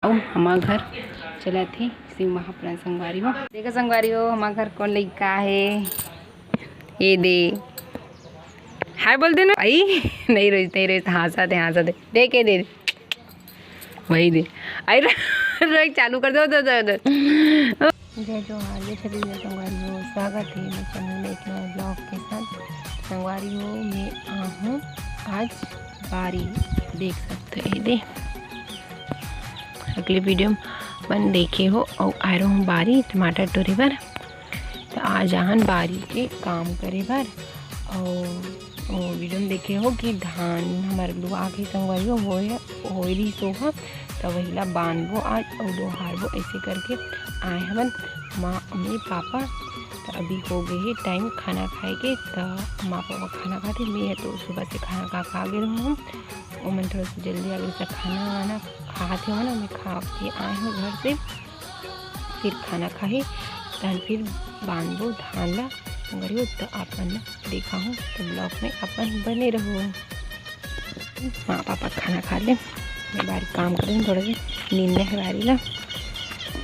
और हमार घर चला थे शिव महाप्राण संगवारी हो। देखो संगवारी हो, हमार घर कौन लड़का है ये दे हाय बोल देना आई नहीं रोज हाँसा दे देख के दे वही दे आई रोज चालू कर दो जय जोहार जय छत्तीसगढ़ संगवारी हो। स्वागत है मैं चैनल एक नए ब्लॉग के साथ। संगवारी हो मैं हूँ आज बारी देख सकते हैं दे अगले वीडियो में देखे हो और आ रहा हूँ बारी टमाटर टोरे बर। तो आज आहन बारी के काम करे बर और वीडियो में देखे हो कि धान हमारे लोग आके संगवारी हो रही सोहा तो वही ला बांधबो आज और दोहारबो ऐसे करके आए हमन माँ मम्मी पापा। तो अभी हो गए है टाइम खाना खाए के। तो माँ पापा खाना खाते, मैं तो सुबह से खाना खा गए हूँ और मैं थोड़ा सा जल्दी आगे से खाना वाना खाते हो ना, मैं खा के आए हूँ घर से। फिर खाना खाए तहन फिर बांधबो धान ला संगवारी हो। तो अपन देखा हूँ तो ब्लॉग में अपन बने रहो। माँ पापा खाना खा ले, मैं बारी काम करें थोड़ा सा नींद है बारी ला।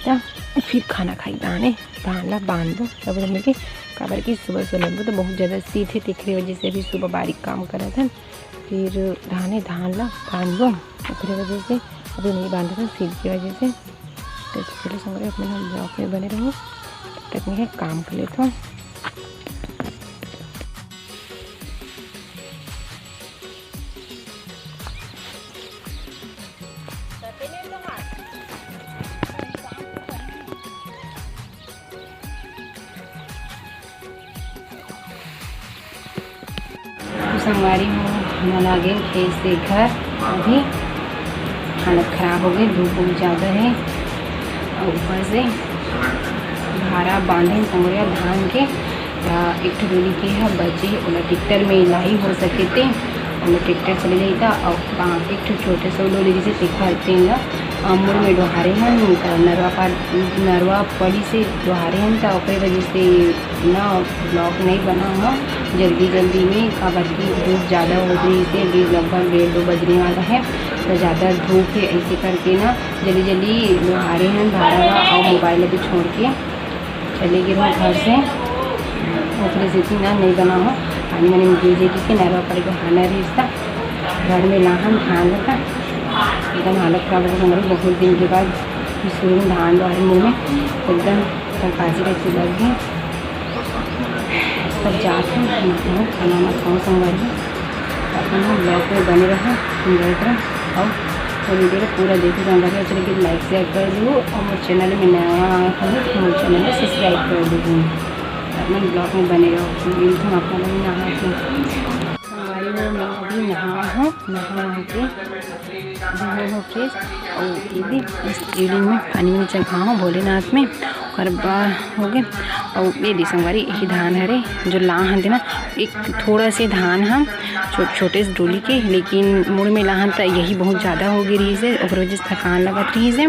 तो फिर खाना खाई धान ला बांध दो सब मिलके काबर की सुबह सुबह तो बहुत ज़्यादा सीधे तीखरे वजह से भी सुबह बारीक काम करा था। फिर धान ला बांध दो उखरे वजह से अभी नहीं बांधा था सीध की वजह से। तो चलो संगवारी अपने ब्लॉग में बने रहो, तब तक मैं काम कर लेता हूँ। संगवारी हो हम आ गए खेत से घर। अभी हालत ख़राब हो गई, धूप बहुत ज़्यादा है और ऊपर से भारा बांधे संगवारी धान के एक डोली के है बचे ओला ट्रैक्टर में लाई हो सके थे और ट्रैक्टर चले गई था और एक छोटे से डोली जैसे दिखाते हैं मुड़ में डोहारे हैं नरवा पड़ी से डोहारे हैं। तो वजह से ना ब्लॉग नहीं बना हुआ जल्दी में काबर की धूप ज़्यादा हो गई से अभी लगभग 1:30 बजने वाला है। तो ज़्यादा धूप है ऐसे करके ना जल्दी डोहारे हैं भाड़ा और मोबाइल अभी छोड़ के चले गए हम घर से। ओकरे से ना नहीं बना हो पानी मैंने भेजे कि नरवा पड़ गया खाना रिश्ता घर में लाहन धान लगा एकदम हालत खराब हो गई। बहुत दिन के बाद शुरू में धान डोहारे मुँह में एकदम काजी रची लग गई। सब जाते हैं खाना वाना खाओ संगवारी अपना ब्लॉग में बने रहो बैठ रहो और वीडियो को पूरा देखो संगवारी। अच्छा लगे लाइक शेयर कर दो और मेरे चैनल में नया आया तो मेरे चैनल में सब्सक्राइब कर दो। अपने ब्लॉग में बने रहो। मिलते हैं अपना लोग नहा के संगवारी में मैं अभी नहा के और ये भी इस रीडिंग में पानी में चढ़ाओ भोलेनाथ में और हो गए। और ये संगवारी यही धान हरे जो लाहन थे ना एक थोड़ा से धान हम छोटे से डोली के, लेकिन मुड़ में लाहन तो यही बहुत ज़्यादा हो गई रही से और वजह से थकान लगत रही से।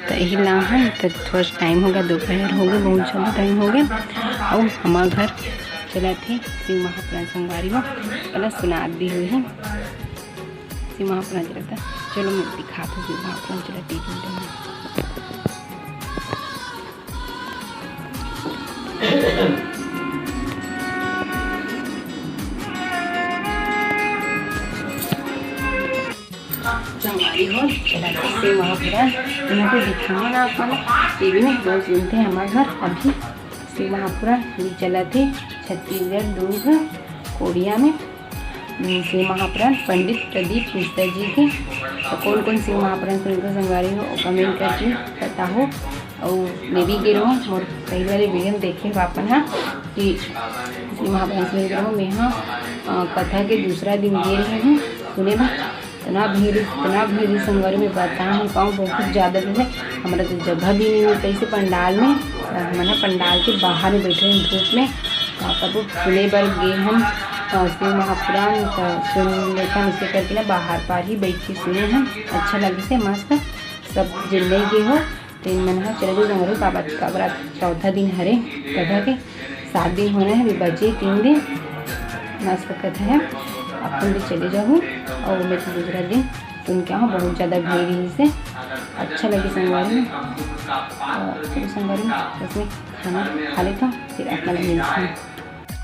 तो यही लाहन तो थोड़ा टाइम हो गया, दोपहर हो गया, बहुत ज़्यादा टाइम हो गया। और हमारे घर चला थे शिव महाप्राण संगवारी में पहले सुनात भी हुई है शिव महाप्राण चला था। चलो मैं दिखाता हूँ शिव महाप्राण चला टीवी संगवारी हो चला शिव महाप्राण यहाँ पे दिखाओ ना अपन टीवी में रोज सुनते हैं हमारे घर। अभी शिव महाप्राण चला थे छत्तीसगढ़ दुर्ग कोरिया में शिव महाप्राण पंडित प्रदीप मिश्रा जी के। तो कौन शिव महाप्राण सुनकर संगवारी हो कमेंट करके बताओ। और मैं भी गिरो और कई बार वीडियो में देखे वापन हाँ कि शिव महाप्राण सुन रहा हूँ। मैं हाँ कथा के दूसरा दिन गे रही हूँ सुने में इतना भीड़ संगवारी में बता हम कहूँ बहुत ज़्यादा है। हमारा तो जगह भी नहीं मिलता इसे पंडाल में, हमारा पंडाल के बाहर में बैठे हैं धूप में। तब सुने पर गए हम शिव महाप्राण सुन लेता इसे करके ना बाहर पार ही बैठ के सुने हम अच्छा लगे से मस्त सब जिले गए हो। तो मन चले जो संगवारी बाबा का चौथा दिन हरे कथा के 7 दिन होना है बचे 3 दिन मस्त कथा है अपन भी चले जाऊँ और मैं तो दूसरा दिन सुन के आओ, बहुत ज़्यादा भीड़ ही से अच्छा लगे संगवारी में। तो संगवारी में उसमें खाना खा लेता हूँ, फिर अपना मिलता हूँ।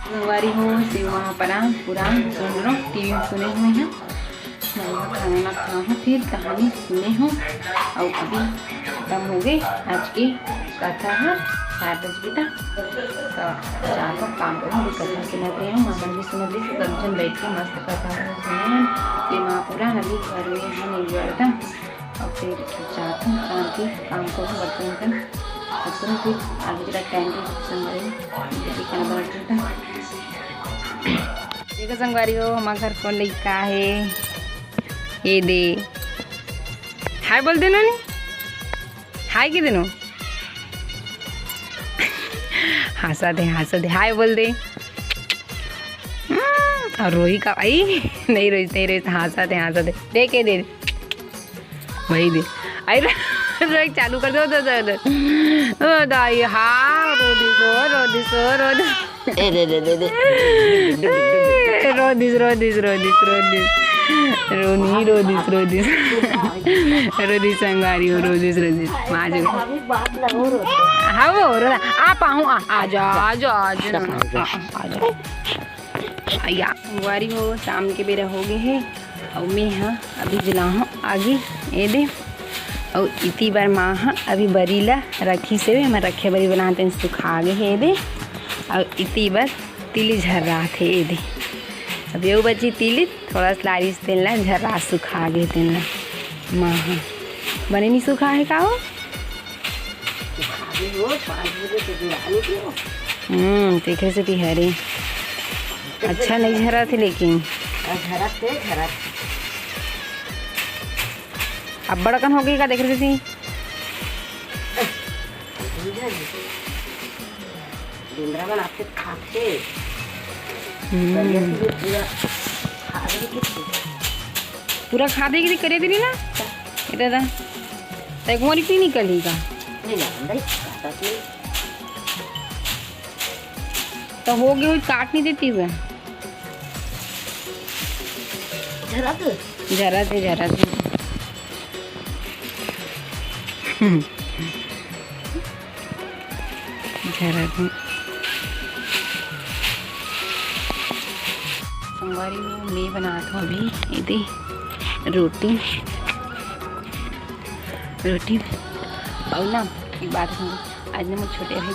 संगवारी हो से वहाँ पर पुराण सुन लो, टीवी में सुने हुए हैं, खाना ना खाऊँ हूँ, फिर कहानी सुने हूँ। और अभी खत्म हो गई आज की कथा है 7 बजे तक। तो जाकर काम करूँ, अभी कथा सुनत रही हूँ, मामा भी सुनत रही, सब जन बैठ के मस्त कथा सुने हैं। फिर महापुराण अभी घर में है नहीं गया था, और फिर जाता हूँ शाम की काम करूँ, बर्तन बर्तन फिर आगे जरा टाइम के संगवारी खाना बनाता था। देखो संगवारी हो, हमारे घर कौन लड़का है, ये दे हाय बोल देना, नहीं हाय के देनो, हंसा दे हाय बोल दे। और रोही का आई नहीं रोही हंसा दे दे के दे वही दे। आई रोही चालू कर दो दाई। हाँ रोदिस संगारी हो, रोदिस हाँ वो आप आ जाओ या संगवारी हो, शाम के बेरा हो गए है। और मैं हाँ अभी जला हूँ आगे ये दे। और इतनी बार माँ हाँ अभी बरीला रखी से भी मैं रखे बरी बनाते हैं, सुखा गए है दे। और इतनी बार तिली झर्रा थे ये दे, अब ये बची तिली थोड़ा सा लारी से तेल ला झर्रा सुखा गए तेल ला माँ हाँ बने नहीं सुखा है का हो। देखे से भी हरे अच्छा नहीं झरा थे, लेकिन अब बड़कन हो गई का देख रही थी। पूरा खा देगी करे दी ना इधर तैकोरी की निकली का तो हो गई हुई काट नहीं देती हुआ जरा से संगवारी में मैं बनाता हूँ अभी इधे रोटी। और ना एक बात सुनो, आज ना मेरे छोटे भाई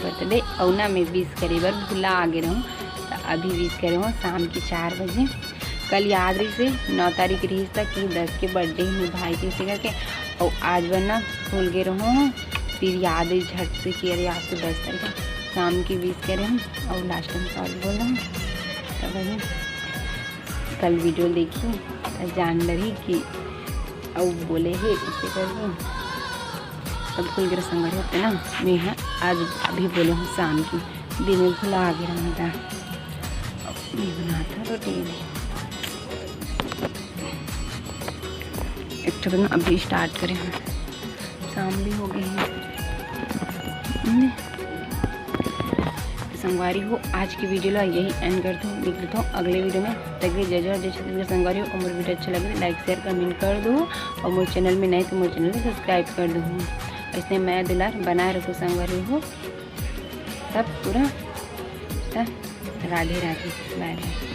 बर्थडे और ना मैं 20 करीब भूला आगे रहूँ, तो अभी 20 करे हूँ शाम की 4 बजे। कल याद रही से 9 तारीख रही था कि 10 के बर्थडे में भाई के से करके, और आज वरना भूल गए रहूँ, फिर याद है झट से कि अरे आज तो 10 तारीख शाम की 20 करे हूँ। और लास्ट में सॉरी बोल रहा हूँ, तब वही कल वीडियो देखी तो जान लगी कि और बोले है इसे कर सब कोई गिर संगठ होते ना। मैं हाँ आज अभी बोले हूँ शाम की दिन में भुला आगे रहना था, मैं बनाता रोटी एक तो अभी स्टार्ट करें हम, शाम भी हो गई है। संगवारी हो आज की वीडियो ला यही एंड करता हूँ, देख लेता हूँ अगले वीडियो में। तक जय जय छत्तीसगढ़ संगवारी हो, और मेरे वीडियो अच्छा लगे लाइक शेयर कमेंट कर दो, और मेरे चैनल में नए तो मेरे चैनल को सब्सक्राइब कर दो। इसने मैं दुलार बनाए रखो संगवारी हो, तब पूरा राधे राधे बाय बाय।